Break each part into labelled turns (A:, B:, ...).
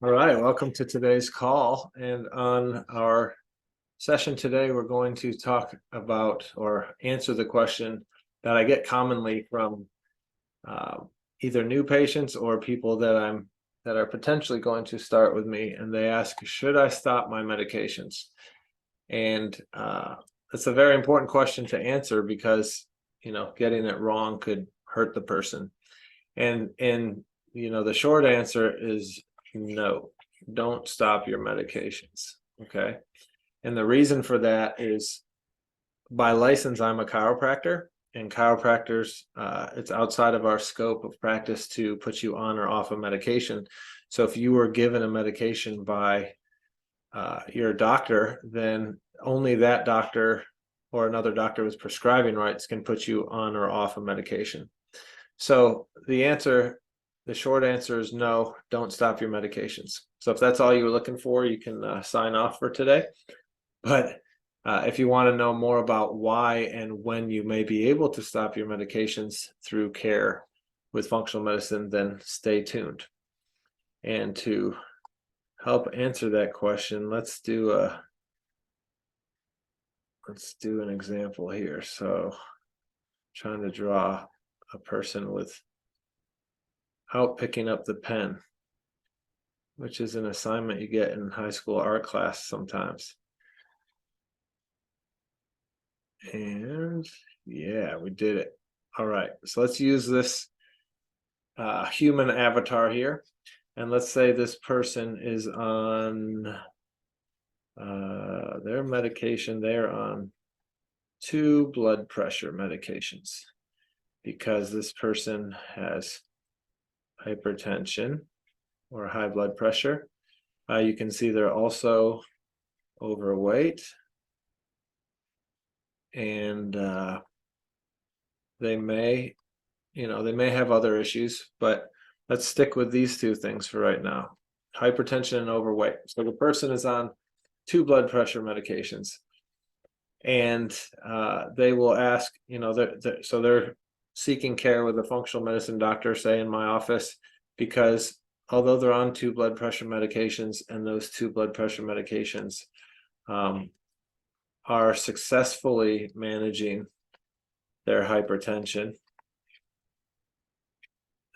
A: All right, welcome to today's call. And on our session today, we're going to talk about or answer the question that I get commonly from uh, either new patients or people that are potentially going to start with me, and they ask, should I stop my medications? And it's a very important question to answer because getting it wrong could hurt the person. And the short answer is no, don't stop your medications. Okay. And the reason for that is, by license, I'm a chiropractor, and chiropractors, it's outside of our scope of practice to put you on or off a medication. So if you were given a medication by your doctor, then only that doctor or another doctor with prescribing rights can put you on or off a medication. So the short answer is no, don't stop your medications. So if that's all you were looking for, you can sign off for today. But if you want to know more about why and when you may be able to stop your medications through care with functional medicine, then stay tuned. And to help answer that question, let's do an example here. So trying to draw a person without picking up the pen, which is an assignment you get in high school art class sometimes. And yeah, we did it. All right, so let's use this human avatar here. And let's say this person is on their medication. They're on 2 blood pressure medications because this person has hypertension or high blood pressure. You can see they're also overweight, and they may have other issues, but let's stick with these 2 things for right now: hypertension and overweight. So the person is on 2 blood pressure medications, and they will ask, so they're seeking care with a functional medicine doctor, say in my office, because although they're on 2 blood pressure medications, and those 2 blood pressure medications are successfully managing their hypertension,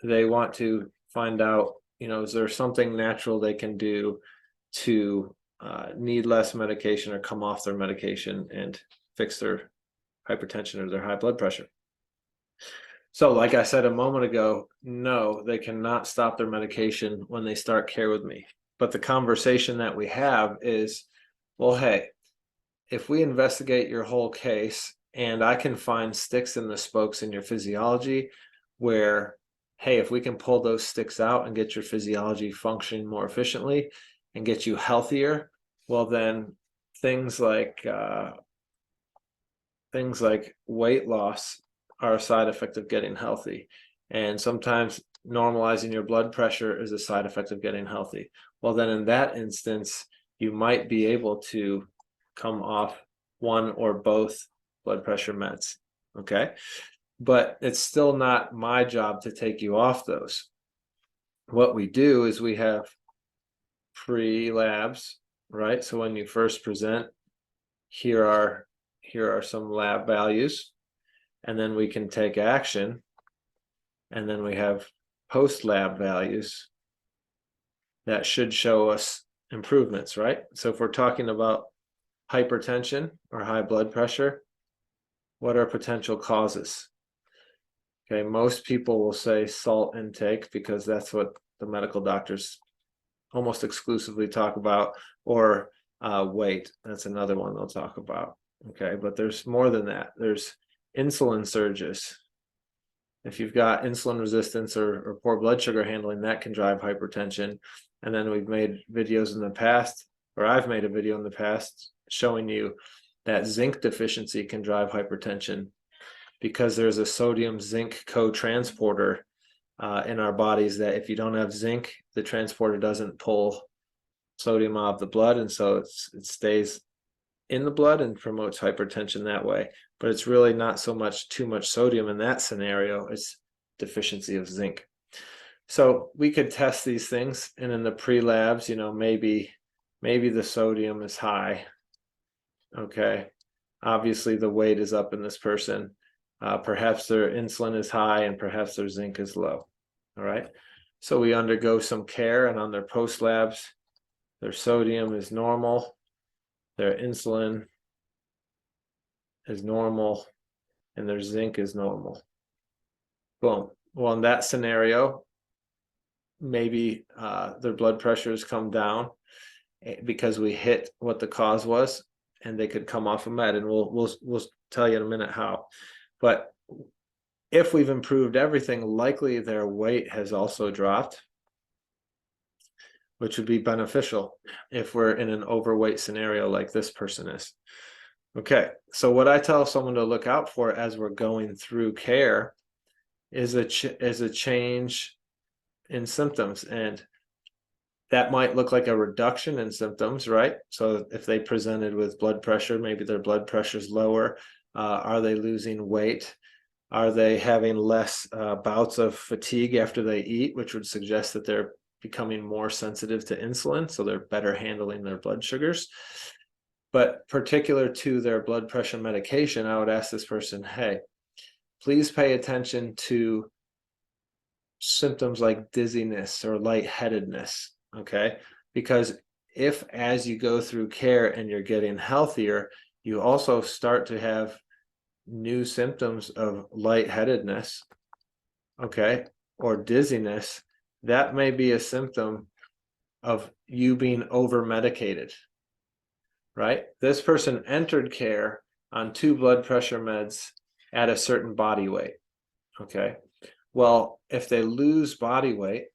A: they want to find out, is there something natural they can do to need less medication or come off their medication and fix their hypertension or their high blood pressure. So like I said a moment ago, no, they cannot stop their medication when they start care with me. But the conversation that we have is, well, hey, if we investigate your whole case and I can find sticks in the spokes in your physiology where, hey, if we can pull those sticks out and get your physiology functioning more efficiently and get you healthier, well, then things like weight loss are a side effect of getting healthy. And sometimes normalizing your blood pressure is a side effect of getting healthy. Well, then in that instance, you might be able to come off one or both blood pressure meds. Okay. But it's still not my job to take you off those. What we do is we have pre-labs, right? So when you first present, here are some lab values, and then we can take action, and then we have post-lab values that should show us improvements, right? So if we're talking about hypertension or high blood pressure, what are potential causes? Okay, most people will say salt intake because that's what the medical doctors almost exclusively talk about, or weight. That's another one they'll talk about. Okay, but there's more than that. There's insulin surges. If you've got insulin resistance or poor blood sugar handling, that can drive hypertension. And then we've made videos in the past, or I've made a video in the past showing you that zinc deficiency can drive hypertension because there's a sodium zinc co-transporter in our bodies that if you don't have zinc, the transporter doesn't pull sodium out of the blood, and so it stays in the blood and promotes hypertension that way. But it's really not so much too much sodium in that scenario, it's deficiency of zinc. So we could test these things, and in the pre-labs, maybe the sodium is high. Okay, obviously the weight is up in this person. Perhaps their insulin is high, and perhaps their zinc is low. All right, so we undergo some care, and on their post labs, their sodium is normal, their insulin is normal, and their zinc is normal. Boom. Well, in that scenario, maybe their blood pressure has come down because we hit what the cause was, and they could come off of med, and we'll tell you in a minute how. But if we've improved everything, likely their weight has also dropped, which would be beneficial if we're in an overweight scenario like this person is. Okay, so what I tell someone to look out for as we're going through care is a change in symptoms, and that might look like a reduction in symptoms, right? So if they presented with blood pressure, maybe their blood pressure is lower. Are they losing weight? Are they having less bouts of fatigue after they eat, which would suggest that they're becoming more sensitive to insulin, so they're better handling their blood sugars. But particular to their blood pressure medication, I would ask this person, hey, please pay attention to symptoms like dizziness or lightheadedness, okay? Because if as you go through care and you're getting healthier, you also start to have new symptoms of lightheadedness, okay, or dizziness, that may be a symptom of you being over medicated, right? This person entered care on 2 blood pressure meds at a certain body weight, okay? Well, if they lose body weight,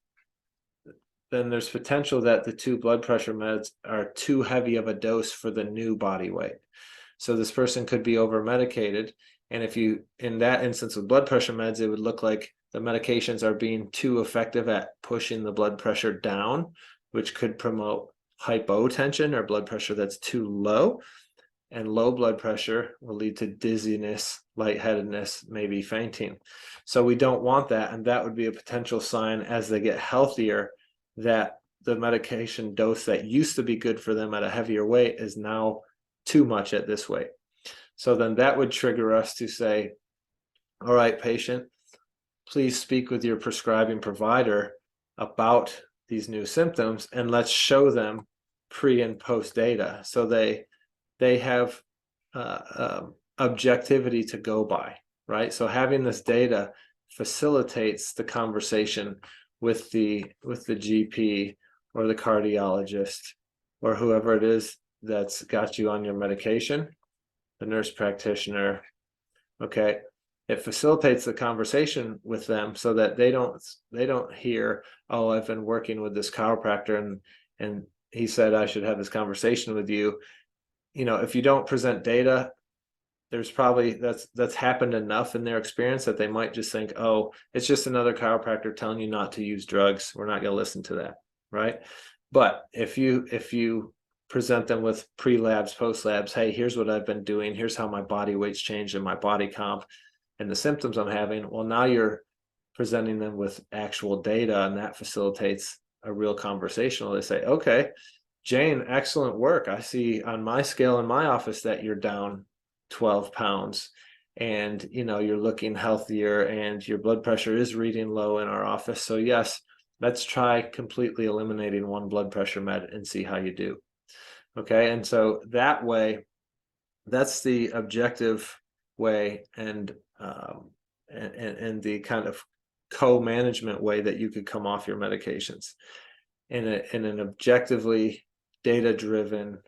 A: then there's potential that the 2 blood pressure meds are too heavy of a dose for the new body weight. So this person could be over medicated. And if you, in that instance with blood pressure meds, it would look like the medications are being too effective at pushing the blood pressure down, which could promote hypotension or blood pressure that's too low. And low blood pressure will lead to dizziness, lightheadedness, maybe fainting. So we don't want that. And that would be a potential sign as they get healthier that the medication dose that used to be good for them at a heavier weight is now too much at this weight. So then that would trigger us to say, all right, patient, please speak with your prescribing provider about these new symptoms, and let's show them pre and post data so they have objectivity to go by, right? So having this data facilitates the conversation with the GP or the cardiologist or whoever it is that's got you on your medication, the nurse practitioner. Okay, it facilitates the conversation with them so that they don't hear, oh, I've been working with this chiropractor and he said I should have this conversation with you. If you don't present data, there's probably that's happened enough in their experience that they might just think, oh, it's just another chiropractor telling you not to use drugs. We're not going to listen to that, right? But if you present them with pre-labs, post-labs, hey, here's what I've been doing, here's how my body weight's changed and my body comp and the symptoms I'm having, well, now you're presenting them with actual data, and that facilitates a real conversation. They say, okay, Jane, excellent work. I see on my scale in my office that you're down 12 pounds and you're looking healthier and your blood pressure is reading low in our office. So yes, let's try completely eliminating 1 blood pressure med and see how you do. Okay, and so that way, that's the objective way and the kind of co-management way that you could come off your medications in an objectively data-driven,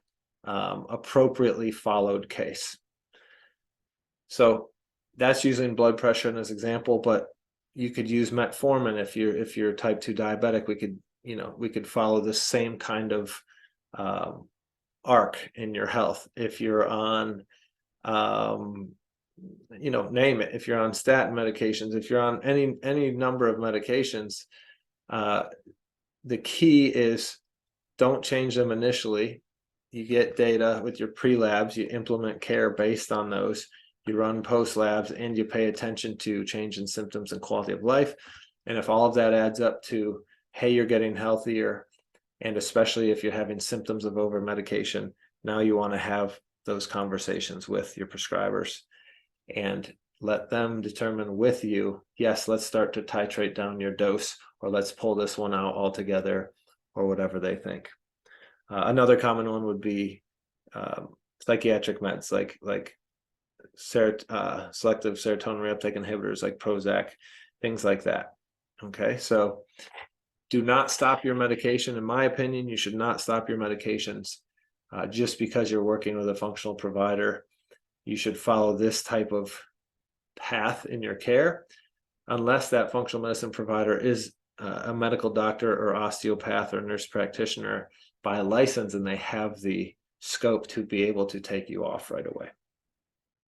A: appropriately followed case. So that's using blood pressure in this example, but you could use metformin if you're type 2 diabetic. We could follow the same kind of arc in your health. If you're on name it, if you're on statin medications, if you're on any number of medications, the key is don't change them initially. You get data with your pre-labs, you implement care based on those, you run post-labs, and you pay attention to change in symptoms and quality of life. And if all of that adds up to, hey, you're getting healthier, and especially if you're having symptoms of over medication, now you want to have those conversations with your prescribers and let them determine with you, yes, let's start to titrate down your dose, or let's pull this one out altogether, or whatever they think. Another common one would be psychiatric meds like selective serotonin reuptake inhibitors like Prozac, things like that. Okay, so do not stop your medication. In my opinion, you should not stop your medications just because you're working with a functional provider. You should follow this type of path in your care, unless that functional medicine provider is a medical doctor or osteopath or nurse practitioner by license, and they have the scope to be able to take you off right away.